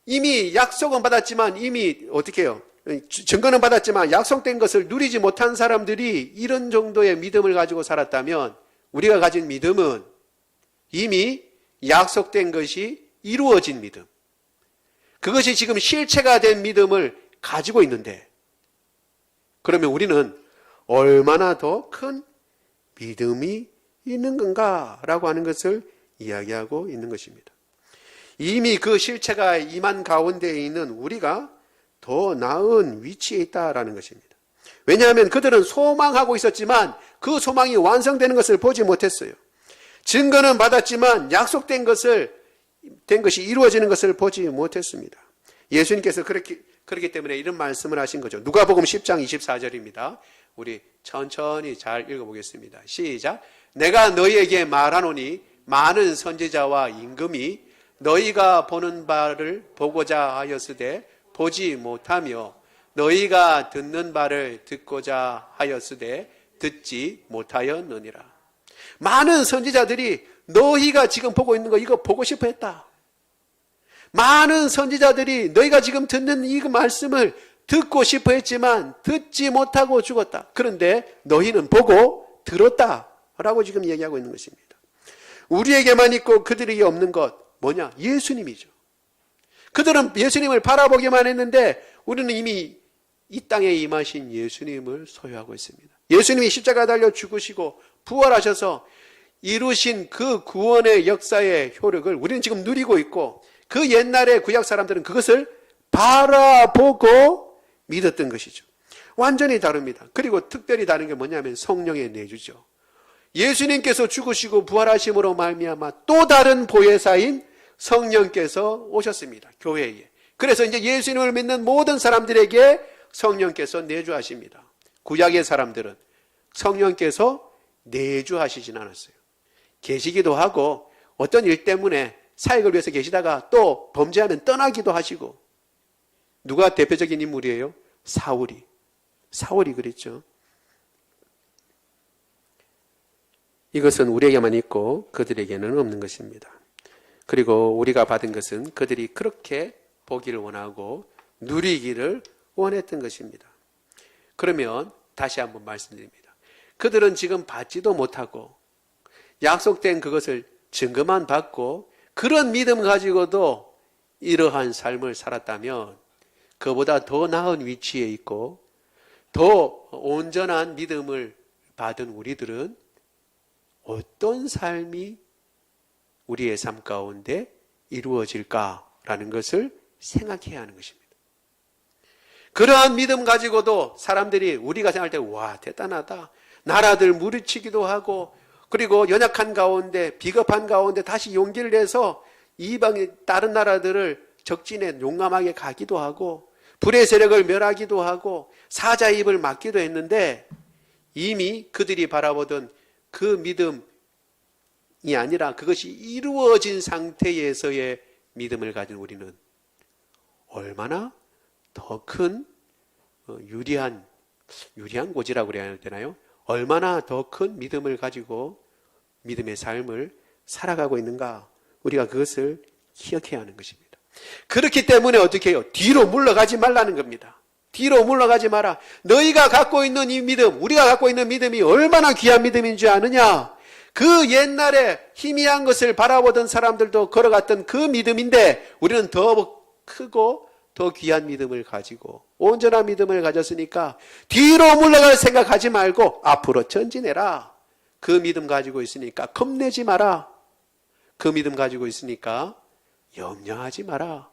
이미 약속은 받았지만 이미 어떻게 해요? 증거는 받았지만 약속된 것을 누리지 못한 사람들이 이런 정도의 믿음을 가지고 살았다면 우리가 가진 믿음은 이미 약속된 것이 이루어진 믿음, 그것이 지금 실체가 된 믿음을 가지고 있는데 그러면 우리는 얼마나 더 큰 믿음이 있는 건가라고 하는 것을 이야기하고 있는 것입니다. 이미 그 실체가 임한 가운데에 있는 우리가 더 나은 위치에 있다라는 것입니다. 왜냐하면 그들은 소망하고 있었지만 그 소망이 완성되는 것을 보지 못했어요. 증거는 받았지만 약속된 것이 이루어지는 것을 보지 못했습니다. 예수님께서 그렇기 때문에 이런 말씀을 하신 거죠. 누가복음 10장 24절입니다. 우리 천천히 잘 읽어보겠습니다. 시작. 내가 너희에게 말하노니 많은 선지자와 임금이 너희가 보는 바를 보고자 하였으되 보지 못하며 너희가 듣는 바를 듣고자 하였으되 듣지 못하였느니라. 많은 선지자들이 너희가 지금 보고 있는 거 이거 보고 싶어 했다. 많은 선지자들이 너희가 지금 듣는 이 말씀을 듣고 싶어 했지만 듣지 못하고 죽었다. 그런데 너희는 보고 들었다라고 지금 얘기하고 있는 것입니다. 우리에게만 있고 그들에게 없는 것 뭐냐? 예수님이죠. 그들은 예수님을 바라보기만 했는데 우리는 이미 이 땅에 임하신 예수님을 소유하고 있습니다. 예수님이 십자가에 달려 죽으시고 부활하셔서 이루신 그 구원의 역사의 효력을 우리는 지금 누리고 있고 그 옛날의 구약 사람들은 그것을 바라보고 믿었던 것이죠. 완전히 다릅니다. 그리고 특별히 다른 게 뭐냐면 성령의 내주죠. 예수님께서 죽으시고 부활하심으로 말미암아 또 다른 보혜사인 성령께서 오셨습니다. 교회에. 그래서 이제 예수님을 믿는 모든 사람들에게 성령께서 내주하십니다. 구약의 사람들은 성령께서 내주하시진 않았어요. 계시기도 하고 어떤 일 때문에 사역을 위해서 계시다가 또 범죄하면 떠나기도 하시고 누가 대표적인 인물이에요? 사울이 그랬죠. 이것은 우리에게만 있고 그들에게는 없는 것입니다. 그리고 우리가 받은 것은 그들이 그렇게 보기를 원하고 누리기를 원했던 것입니다. 그러면 다시 한번 말씀드립니다. 그들은 지금 받지도 못하고 약속된 그것을 증거만 받고 그런 믿음 가지고도 이러한 삶을 살았다면 그보다 더 나은 위치에 있고 더 온전한 믿음을 받은 우리들은 어떤 삶이 우리의 삶 가운데 이루어질까라는 것을 생각해야 하는 것입니다. 그러한 믿음 가지고도 사람들이 우리가 생각할 때 와 대단하다. 나라들 무리치기도 하고 그리고 연약한 가운데 비겁한 가운데 다시 용기를 내서 이방의 다른 나라들을 적진에 용감하게 가기도 하고 불의 세력을 멸하기도 하고 사자의 입을 막기도 했는데 이미 그들이 바라보던 그 믿음이 아니라 그것이 이루어진 상태에서의 믿음을 가진 우리는 얼마나 더 큰 유리한 고지라고 그래야 되나요? 얼마나 더 큰 믿음을 가지고 믿음의 삶을 살아가고 있는가? 우리가 그것을 기억해야 하는 것입니다. 그렇기 때문에 어떻게 해요? 뒤로 물러가지 말라는 겁니다. 뒤로 물러가지 마라. 너희가 갖고 있는 이 믿음, 우리가 갖고 있는 믿음이 얼마나 귀한 믿음인 줄 아느냐? 그 옛날에 희미한 것을 바라보던 사람들도 걸어갔던 그 믿음인데 우리는 더 크고 더 귀한 믿음을 가지고 온전한 믿음을 가졌으니까 뒤로 물러갈 생각하지 말고 앞으로 전진해라. 그 믿음 가지고 있으니까 겁내지 마라. 그 믿음 가지고 있으니까 염려하지 마라.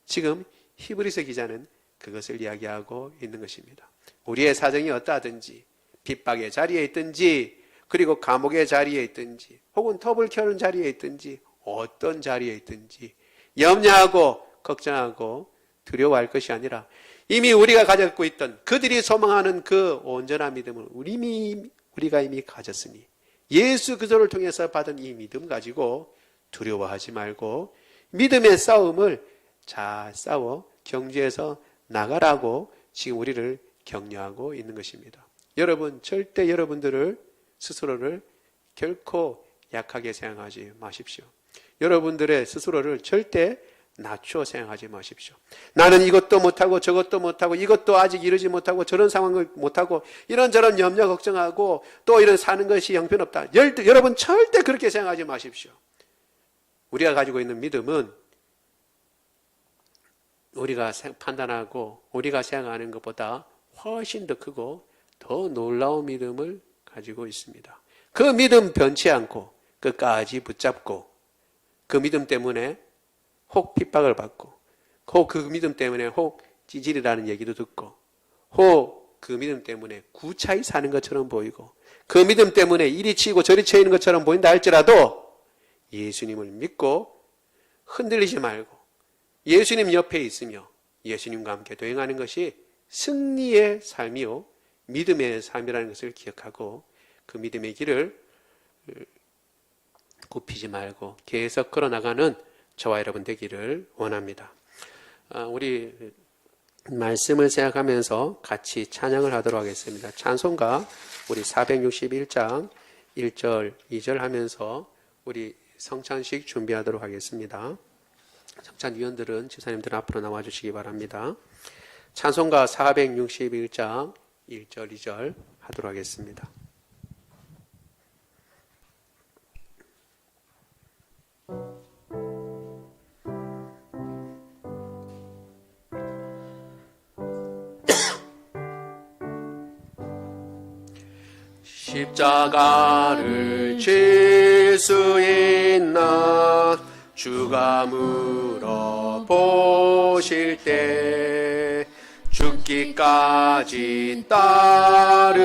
지금 히브리서 기자는 그것을 이야기하고 있는 것입니다. 우리의 사정이 어떠하든지 핍박의 자리에 있든지 그리고 감옥의 자리에 있든지 혹은 톱을 켜는 자리에 있든지 어떤 자리에 있든지 염려하고 걱정하고 두려워할 것이 아니라 이미 우리가 가졌고 있던 그들이 소망하는 그 온전한 믿음을 우리가 이미 가졌으니 예수 그리스도를 통해서 받은 이 믿음 가지고 두려워하지 말고 믿음의 싸움을 잘 싸워 경주에서 나가라고 지금 우리를 격려하고 있는 것입니다. 여러분 절대 여러분들을 스스로를 결코 약하게 생각하지 마십시오. 여러분들의 스스로를 절대 낮춰 생각하지 마십시오. 나는 이것도 못하고 저것도 못하고 이것도 아직 이루지 못하고 저런 상황을 못하고 이런저런 염려 걱정하고 또 이런 사는 것이 형편없다. 여러분 절대 그렇게 생각하지 마십시오. 우리가 가지고 있는 믿음은 우리가 판단하고 우리가 생각하는 것보다 훨씬 더 크고 더 놀라운 믿음을 가지고 있습니다. 그 믿음 변치 않고 끝까지 붙잡고 그 믿음 때문에 혹 핍박을 받고 혹 그 믿음 때문에 혹 찌질이라는 얘기도 듣고 혹 그 믿음 때문에 구차히 사는 것처럼 보이고 그 믿음 때문에 이리 치이고 저리 치이는 것처럼 보인다 할지라도 예수님을 믿고 흔들리지 말고 예수님 옆에 있으며 예수님과 함께 동행하는 것이 승리의 삶이요 믿음의 삶이라는 것을 기억하고 그 믿음의 길을 굽히지 말고 계속 걸어나가는 저와 여러분 되기를 원합니다. 우리 말씀을 생각하면서 같이 찬양을 하도록 하겠습니다. 찬송가 우리 461장 1절 2절 하면서 우리 성찬식 준비하도록 하겠습니다. 성찬위원들은 집사님들은 앞으로 나와주시기 바랍니다. 찬송가 461장 1절 2절 하도록 하겠습니다. 십자가를 질 수 있나 주가 물어보실 때 죽기까지 따르오리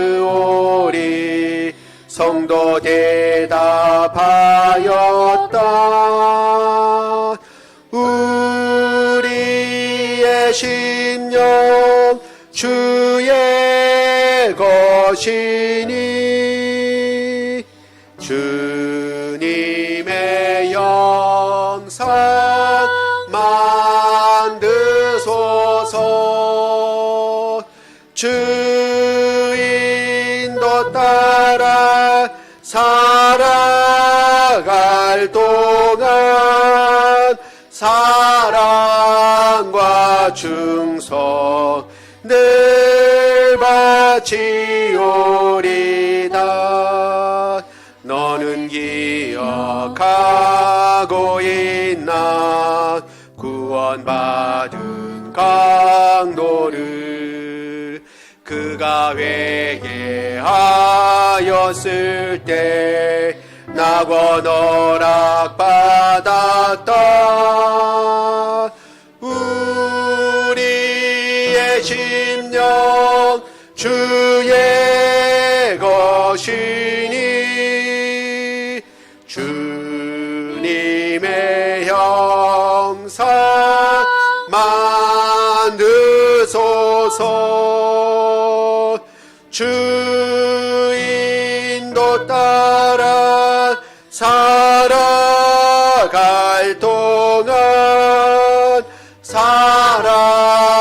성도 대답하였다. 우리의 심령 주의 것이니 주님의 영상 만드소서. 인도 따라 살아갈 동안 사랑과 충성 늘 바치오리다. 너는 기억하고 있나 구원받은 강도를 그가 회개하였을 때 낙원 허락받았다. 우리의 심령 주의 것이니 주님의 형상 만드소서. 주 인도 따라 살아갈 동안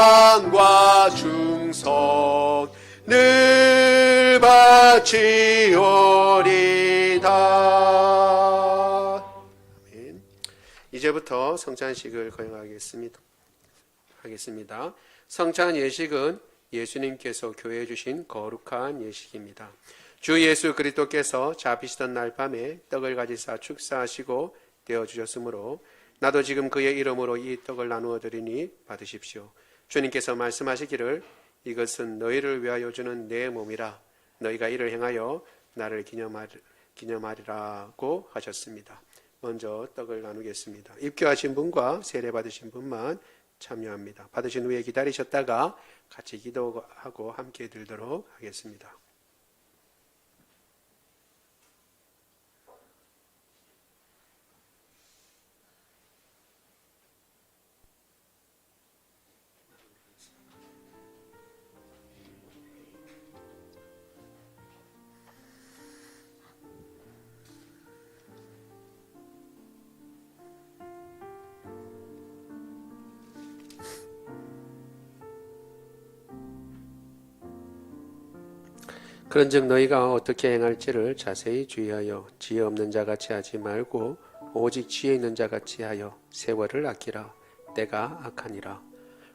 사랑과 충성 늘 바치오리다. 아멘. 이제부터 성찬식을 거행하겠습니다. 성찬 예식은 예수님께서 교회에 주신 거룩한 예식입니다. 주 예수 그리스도께서 잡히시던 날 밤에 떡을 가지사 축사하시고 떼어주셨으므로 나도 지금 그의 이름으로 이 떡을 나누어 드리니 받으십시오. 주님께서 말씀하시기를 이것은 너희를 위하여 주는 내 몸이라. 너희가 이를 행하여 나를 기념하리라고 하셨습니다. 먼저 떡을 나누겠습니다. 입교하신 분과 세례 받으신 분만 참여합니다. 받으신 후에 기다리셨다가 같이 기도하고 함께 들도록 하겠습니다. 그런즉 너희가 어떻게 행할지를 자세히 주의하여 지혜 없는 자같이 하지 말고 오직 지혜 있는 자같이 하여 세월을 아끼라. 때가 악하니라.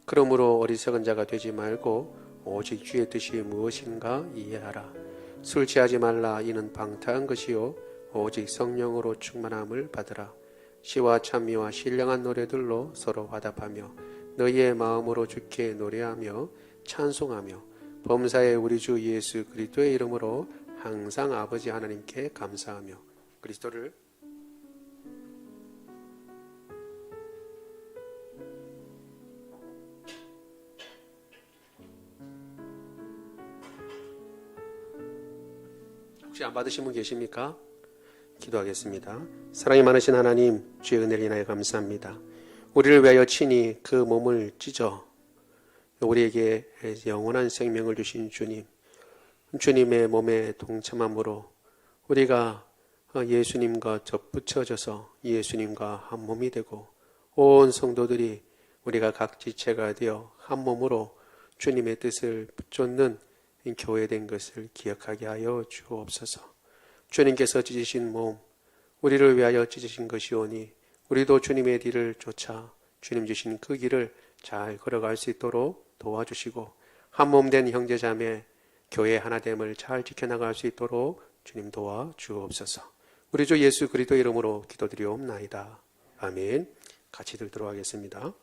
그러므로 어리석은 자가 되지 말고 오직 주의 뜻이 무엇인가 이해하라. 술 취하지 말라. 이는 방탕한 것이요 오직 성령으로 충만함을 받으라. 시와 찬미와 신령한 노래들로 서로 화답하며 너희의 마음으로 주께 노래하며 찬송하며 범사의 우리 주 예수 그리스도의 이름으로 항상 아버지 하나님께 감사하며 그리스도를 혹시 안 받으신 분 계십니까? 기도하겠습니다. 사랑이 많으신 하나님, 주의 은혜를 인하여 감사합니다. 우리를 위하여 친히 그 몸을 찢어 우리에게 영원한 생명을 주신 주님, 주님의 몸에 동참함으로 우리가 예수님과 접붙여져서 예수님과 한 몸이 되고 온 성도들이 우리가 각 지체가 되어 한 몸으로 주님의 뜻을 붙잡는 교회된 것을 기억하게 하여 주옵소서. 주님께서 찢으신 몸, 우리를 위하여 찢으신 것이오니 우리도 주님의 뒤를 쫓아 주님 주신 그 길을 잘 걸어갈 수 있도록 도와주시고 한 몸 된 형제자매 교회 하나됨을 잘 지켜나갈 수 있도록 주님 도와주옵소서. 우리 주 예수 그리스도 이름으로 기도드리옵나이다. 아멘. 같이 들도록 하겠습니다.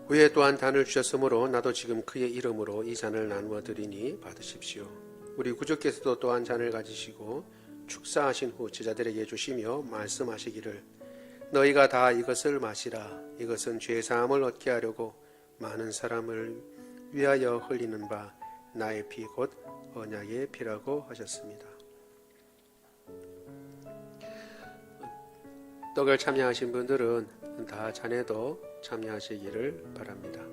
후에 또한 단을 주셨으므로 나도 지금 그의 이름으로 이 잔을 나누어 드리니 받으십시오. 우리 구주께서도 또한 잔을 가지시고 축사하신 후 제자들에게 주시며 말씀하시기를 너희가 다 이것을 마시라. 이것은 죄사함을 얻게 하려고 많은 사람을 위하여 흘리는 바 나의 피 곧 언약의 피라고 하셨습니다. 떡을 참여하신 분들은 다 잔에도 참여하시기를 바랍니다.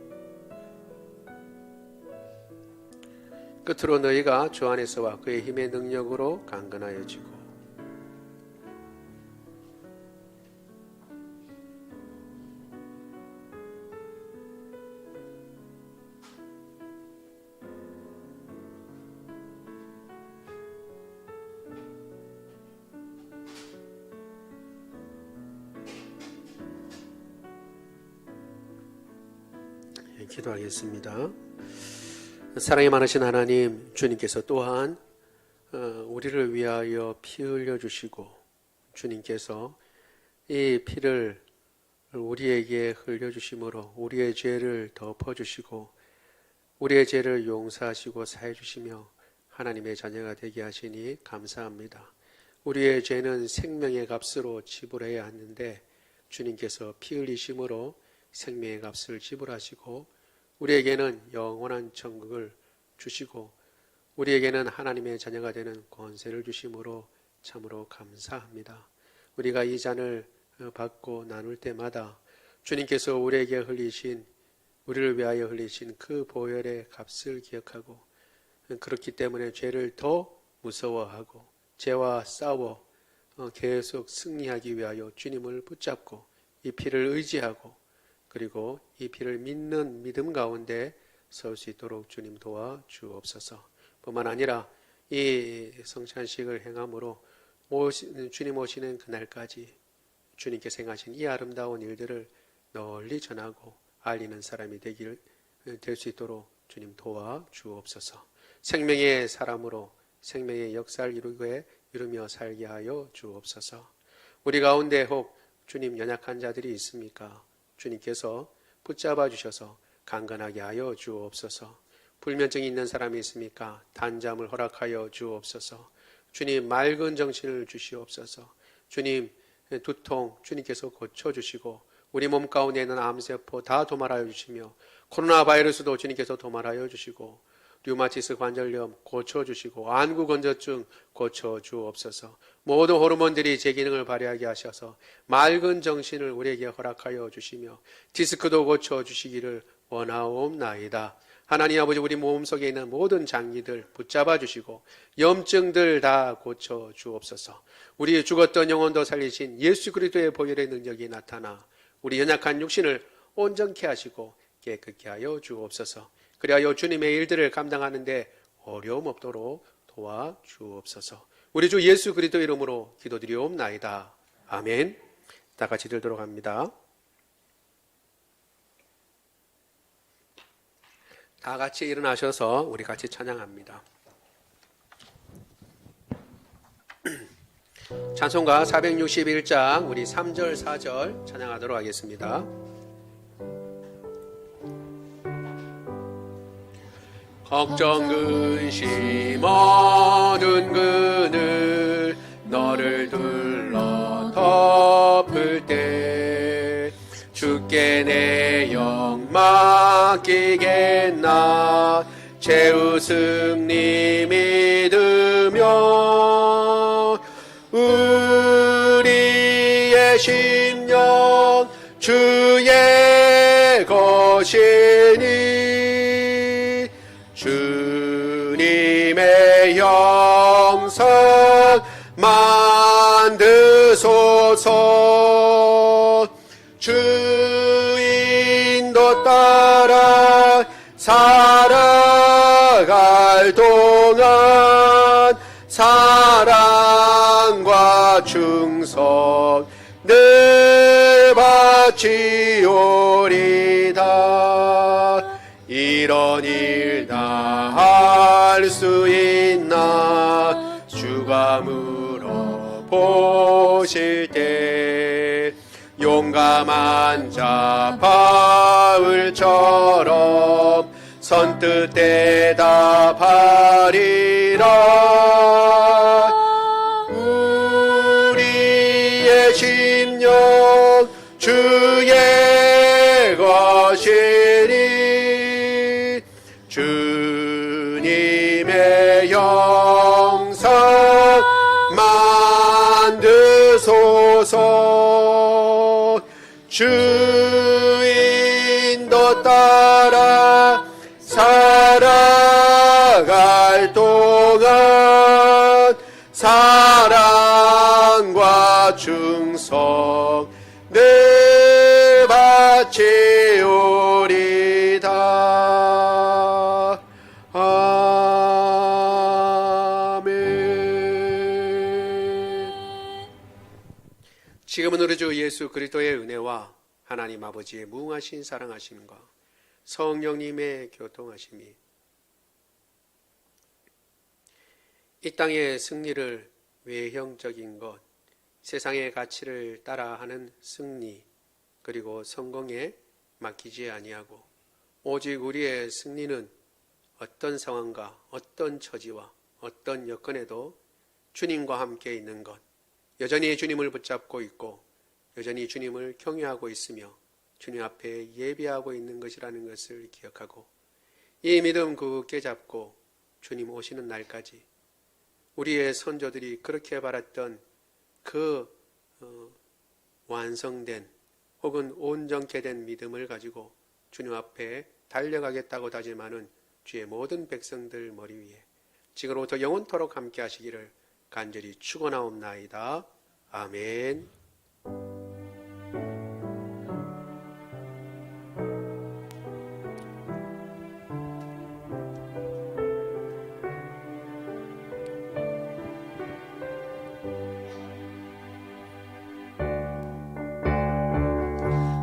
끝으로 너희가 주 안에서와 그의 힘의 능력으로 강건하여지고 기도하겠습니다. 사랑이 많으신 하나님, 주님께서 또한 우리를 위하여 피 흘려주시고 주님께서 이 피를 우리에게 흘려주심으로 우리의 죄를 덮어주시고 우리의 죄를 용서하시고 사해주시며 하나님의 자녀가 되게 하시니 감사합니다. 우리의 죄는 생명의 값으로 지불해야 하는데 주님께서 피 흘리심으로 생명의 값을 지불하시고 우리에게는 영원한 천국을 주시고 우리에게는 하나님의 자녀가 되는 권세를 주심으로 참으로 감사합니다. 우리가 이 잔을 받고 나눌 때마다 주님께서 우리에게 흘리신, 우리를 위하여 흘리신 그 보혈의 값을 기억하고 그렇기 때문에 죄를 더 무서워하고 죄와 싸워 계속 승리하기 위하여 주님을 붙잡고 이 피를 의지하고 그리고 이 피를 믿는 믿음 가운데 설 수 있도록 주님 도와주옵소서. 뿐만 아니라 이 성찬식을 행함으로 주님 오시는 그날까지 주님께서 행하신 이 아름다운 일들을 널리 전하고 알리는 사람이 될 수 있도록 주님 도와주옵소서. 생명의 사람으로 생명의 역사를 이루며 살게 하여 주옵소서. 우리 가운데 혹 주님 연약한 자들이 있습니까? 주님께서 붙잡아 주셔서 강건하게 하여 주옵소서. 불면증이 있는 사람이 있습니까? 단잠을 허락하여 주옵소서. 주님 맑은 정신을 주시옵소서. 주님 두통 주님께서 고쳐주시고 우리 몸 가운데 있는 암세포 다 도말하여 주시며 코로나 바이러스도 주님께서 도말하여 주시고 류마티스 관절염 고쳐주시고 안구건조증 고쳐주옵소서. 모든 호르몬들이 제 기능을 발휘하게 하셔서 맑은 정신을 우리에게 허락하여 주시며 디스크도 고쳐주시기를 원하옵나이다. 하나님 아버지, 우리 몸속에 있는 모든 장기들 붙잡아 주시고 염증들 다 고쳐주옵소서. 우리 죽었던 영혼도 살리신 예수 그리스도의 보혈의 능력이 나타나 우리 연약한 육신을 온전케 하시고 깨끗게 하여 주옵소서. 그리하여 주님의 일들을 감당하는데 어려움 없도록 도와주옵소서. 우리 주 예수 그리스도 이름으로 기도드리옵나이다. 아멘. 다 같이 들도록 합니다. 다 같이 일어나셔서 우리 같이 찬양합니다. 찬송가 461장 우리 3절 4절 찬양하도록 하겠습니다. 걱정 근심 어두운 그늘 너를 둘러 덮을 때 주께 내 영 맡기겠나 최우승님 믿으며 우리의 심령 주의 것이니 주님의 형상 만드소서. 주인도 따라 살아갈 동안 사랑과 충성 늘 바치오리다. 이런 일 다 할 수 있나 주가 물어보실 때 용감한 자 바울처럼 선뜻 대답하리라. 우리의 심령 주의 것이니 주님의 형상 만드소서. 주인도 따라 살아갈 동안 사랑과 충성 늘 바치오리다. 아멘. 지금은 우리 주 예수 그리스도의 은혜와 하나님 아버지의 무궁하신 사랑하심과 성령님의 교통하심이 이 땅의 승리를 외형적인 것, 세상의 가치를 따라하는 승리, 그리고 성공에 맡기지 아니하고 오직 우리의 승리는 어떤 상황과 어떤 처지와 어떤 여건에도 주님과 함께 있는 것, 여전히 주님을 붙잡고 있고 여전히 주님을 경외하고 있으며 주님 앞에 예배하고 있는 것이라는 것을 기억하고 이 믿음 굳게 잡고 주님 오시는 날까지 우리의 선조들이 그렇게 바랐던 그 완성된 혹은 온전케 된 믿음을 가지고 주님 앞에 달려가겠다고 다짐하는 주의 모든 백성들 머리 위에 지금부터 영원토록 함께 하시기를 간절히 축원하옵나이다. 아멘.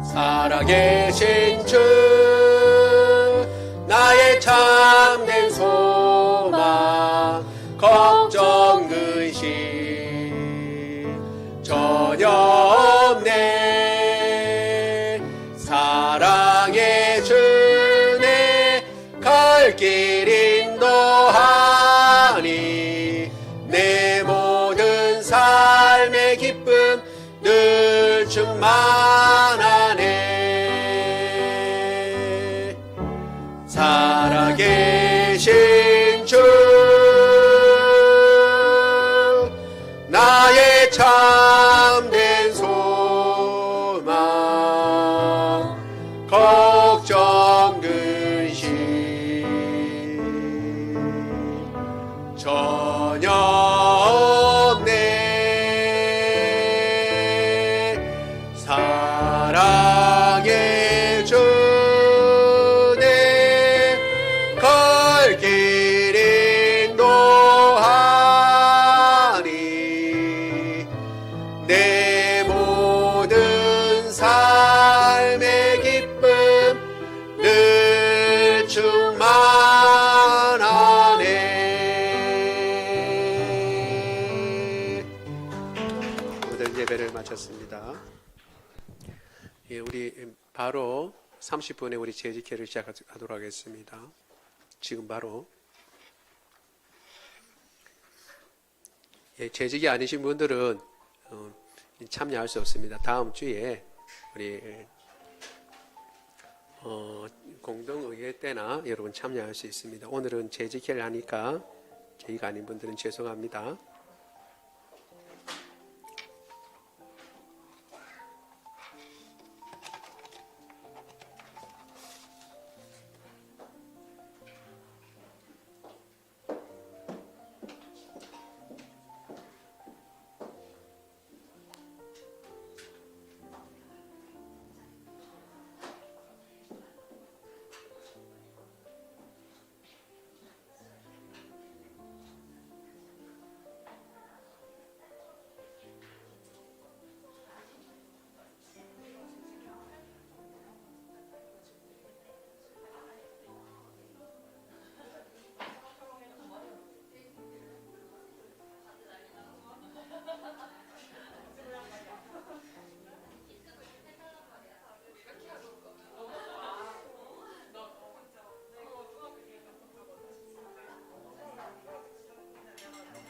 살아계신 주 나의 참된 소망 걱정 근심 전혀 없네. 사랑의 주내 갈 길 인도하니 내 모든 삶의 기쁨 늘 충만하네. 살아계신 주 나의 참된 소망 걱정 근심 전혀 없네. 사랑의 주내 갈 길 인도하니 내 모든 삶의 기쁨 늘 충만하네. 오늘 예배를 마쳤습니다. 예, 우리 바로 30분에 우리 재직회를 시작하도록 하겠습니다. 지금 바로 재직이 아니신 분들은 참여할 수 없습니다. 다음 주에 우리 공동의회 때나 여러분 참여할 수 있습니다. 오늘은 재직회를 하니까 저희가 아닌 분들은 죄송합니다.